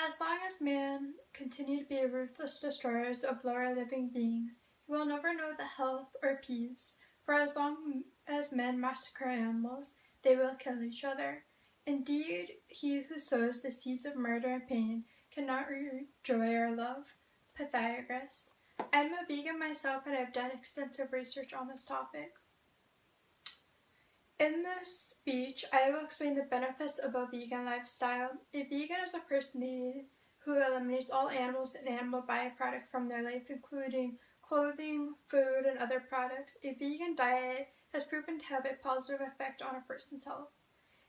as long as man continue to be ruthless destroyers of lower living beings, he will never know the health or peace, for as long as men massacre animals, they will kill each other. Indeed, he who sows the seeds of murder and pain cannot reap joy or love. Pythagoras. I'm a vegan myself and I've done extensive research on this topic. In this speech, I will explain the benefits of a vegan lifestyle. A vegan is a person who eliminates all animals and animal byproduct from their life, including clothing, food, and other products. A vegan diet has proven to have a positive effect on a person's health.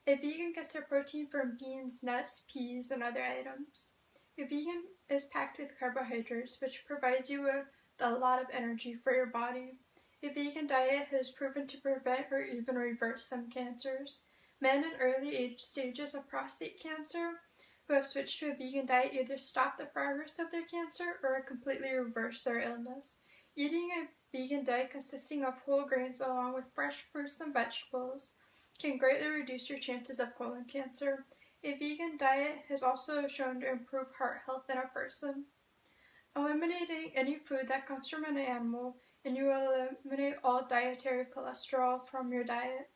A vegan gets their protein from beans, nuts, peas, and other items. A vegan is packed with carbohydrates, which provides you with a lot of energy for your body. A vegan diet has proven to prevent or even reverse some cancers. Men in early age stages of prostate cancer who have switched to a vegan diet either stop the progress of their cancer or completely reverse their illness. Eating a vegan diet consisting of whole grains along with fresh fruits and vegetables can greatly reduce your chances of colon cancer. A vegan diet has also shown to improve heart health in a person. Eliminating any food that comes from an animal, and you will eliminate all dietary cholesterol from your diet.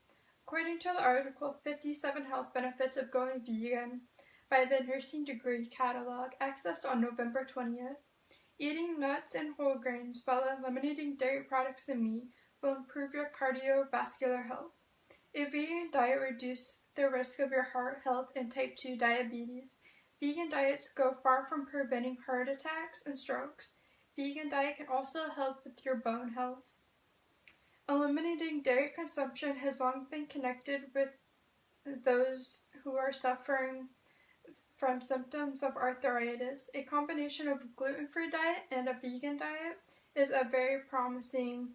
According to the article 57 Health Benefits of Going Vegan by the Nursing Degree Catalog, accessed on November 20th, eating nuts and whole grains while eliminating dairy products and meat will improve your cardiovascular health. A vegan diet reduces the risk of your heart health and type 2 diabetes. Vegan diets go far from preventing heart attacks and strokes. Vegan diet can also help with your bone health. Eliminating dairy consumption has long been connected with those who are suffering from symptoms of arthritis. A combination of a gluten-free diet and a vegan diet is very promising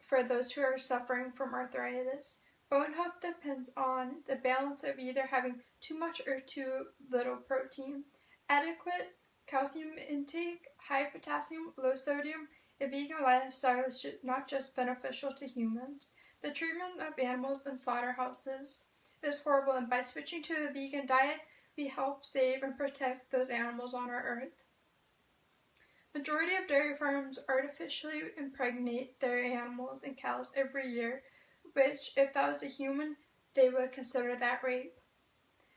for those who are suffering from arthritis. Bone health depends on the balance of either having too much or too little protein. Adequate calcium intake, high potassium, low sodium. A vegan lifestyle is not just beneficial to humans. The treatment of animals in slaughterhouses is horrible, and by switching to a vegan diet, we help save and protect those animals on our earth. Majority of dairy farms artificially impregnate their animals and cows every year, which, if that was a human, they would consider that rape.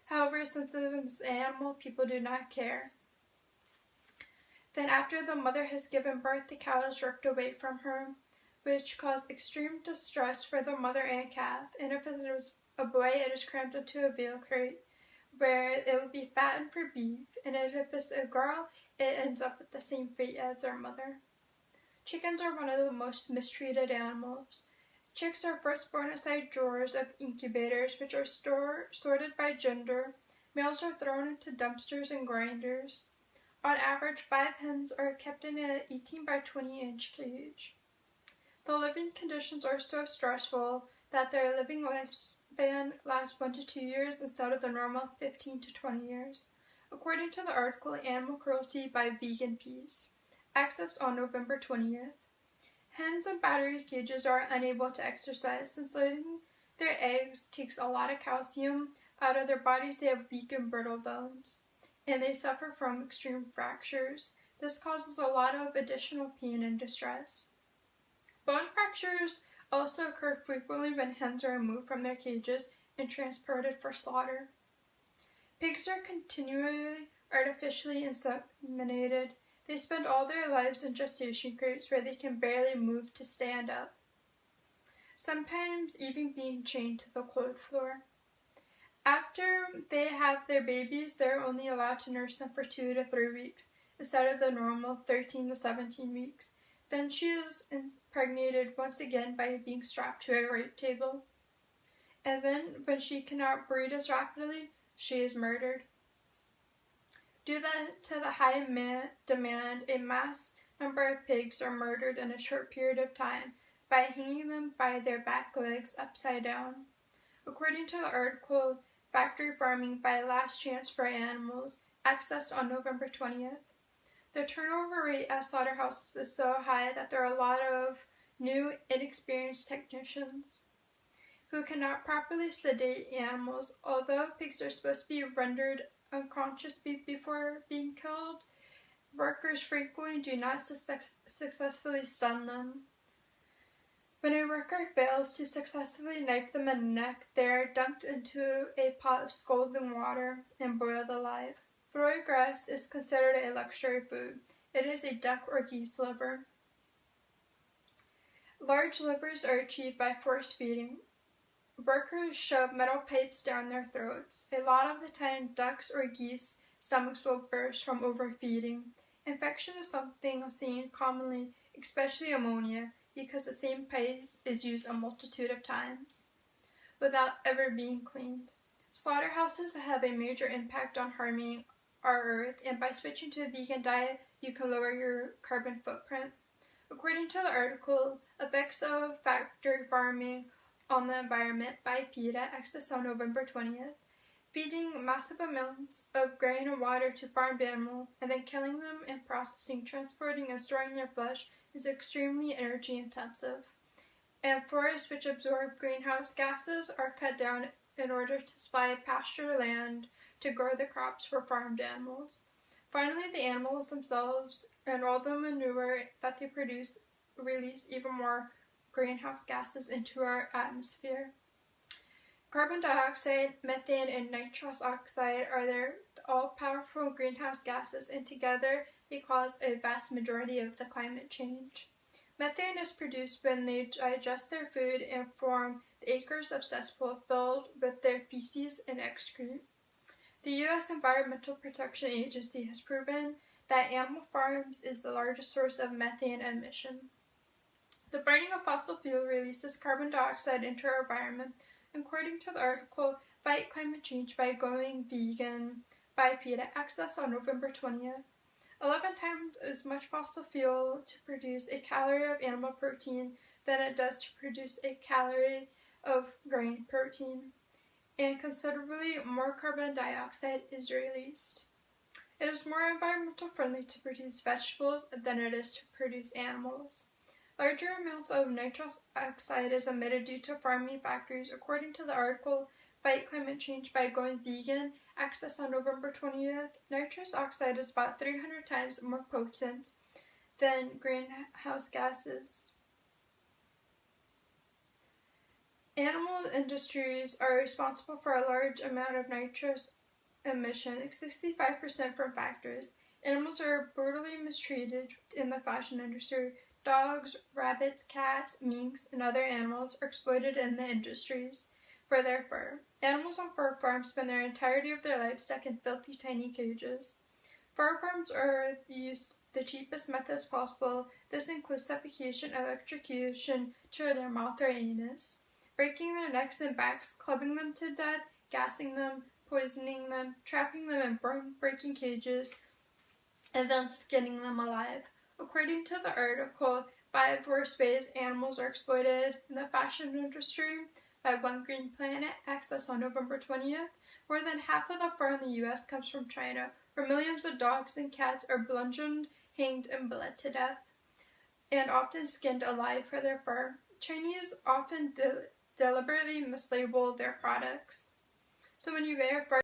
However, since it is an animal, people do not care. Then after the mother has given birth, the cow is ripped away from her, which causes extreme distress for the mother and calf, and if it is a boy, it is crammed into a veal crate, where it will be fattened for beef, and if it's a girl, it ends up with the same fate as their mother. Chickens are one of the most mistreated animals. Chicks are first born inside drawers of incubators, which are sorted by gender. Males are thrown into dumpsters and grinders. On average, 5 hens are kept in an 18 by 20 inch cage. The living conditions are so stressful that their living lifespan lasts 1 to 2 years instead of the normal 15 to 20 years. According to the article Animal Cruelty by Vegan Peace, accessed on November 20th, hens in battery cages are unable to exercise. Since laying their eggs takes a lot of calcium out of their bodies, they have weak and brittle bones, and they suffer from extreme fractures. This causes a lot of additional pain and distress. Bone fractures also occur frequently when hens are removed from their cages and transported for slaughter. Pigs are continually artificially inseminated. They spend all their lives in gestation crates where they can barely move to stand up, sometimes even being chained to the clothes floor. After they have their babies, they're only allowed to nurse them for 2 to 3 weeks instead of the normal 13 to 17 weeks. Then she is impregnated once again by being strapped to a rape table. And then, when she cannot breed as rapidly, she is murdered. Due to the high demand, a mass number of pigs are murdered in a short period of time by hanging them by their back legs upside down. According to the article Factory Farming by Last Chance for Animals, accessed on November 20th, the turnover rate at slaughterhouses is so high that there are a lot of new, inexperienced technicians who cannot properly sedate animals. Although pigs are supposed to be rendered unconscious before being killed, workers frequently do not successfully stun them. When a worker fails to successfully knife them in the neck, they are dunked into a pot of scalding water and boiled alive. Foie gras is considered a luxury food. It is a duck or geese liver. Large livers are achieved by force feeding. Workers shove metal pipes down their throats. A lot of the time, ducks or geese stomachs will burst from overfeeding. Infection is something seen commonly, especially ammonia, because the same pipe is used a multitude of times without ever being cleaned. Slaughterhouses have a major impact on harming our earth, and by switching to a vegan diet, you can lower your carbon footprint. According to the article, Effects of Factory Farming on the Environment by PETA, accessed on November 20th, feeding massive amounts of grain and water to farmed animals and then killing them and processing, transporting, and storing their flesh is extremely energy intensive. And forests which absorb greenhouse gases are cut down in order to supply pasture land to grow the crops for farmed animals. Finally, the animals themselves and all the manure that they produce release even more greenhouse gases into our atmosphere. Carbon dioxide, methane, and nitrous oxide are their all-powerful greenhouse gases, and together they cause a vast majority of the climate change. Methane is produced when they digest their food and form the acres of cesspool filled with their feces and excrete. The U.S. Environmental Protection Agency has proven that animal farms is the largest source of methane emission. The burning of fossil fuel releases carbon dioxide into our environment. According to the article, Fight Climate Change by Going Vegan by PETA, accessed on November 20th. 11 times as much fossil fuel to produce a calorie of animal protein than it does to produce a calorie of grain protein, and considerably more carbon dioxide is released. It is more environmental friendly to produce vegetables than it is to produce animals. Larger amounts of nitrous oxide is emitted due to farming factories. According to the article, Fight Climate Change by Going Vegan, accessed on November 20th, nitrous oxide is about 300 times more potent than greenhouse gases. Animal industries are responsible for a large amount of nitrous emission, 65% from factories. Animals are brutally mistreated in the fashion industry. Dogs, rabbits, cats, minks, and other animals are exploited in the industries for their fur. Animals on fur farms spend their entirety of their lives stuck in filthy tiny cages. Fur farms are used the cheapest methods possible. This includes suffocation, electrocution to their mouth or anus, breaking their necks and backs, clubbing them to death, gassing them, poisoning them, trapping them in bone-breaking cages, and then skinning them alive. According to the article, 5 worst ways animals are exploited in the fashion industry by One Green Planet, accessed on November 20th. More than half of the fur in the U.S. comes from China, where millions of dogs and cats are bludgeoned, hanged, and bled to death, and often skinned alive for their fur. Chinese often deliberately mislabel their products. So when you wear fur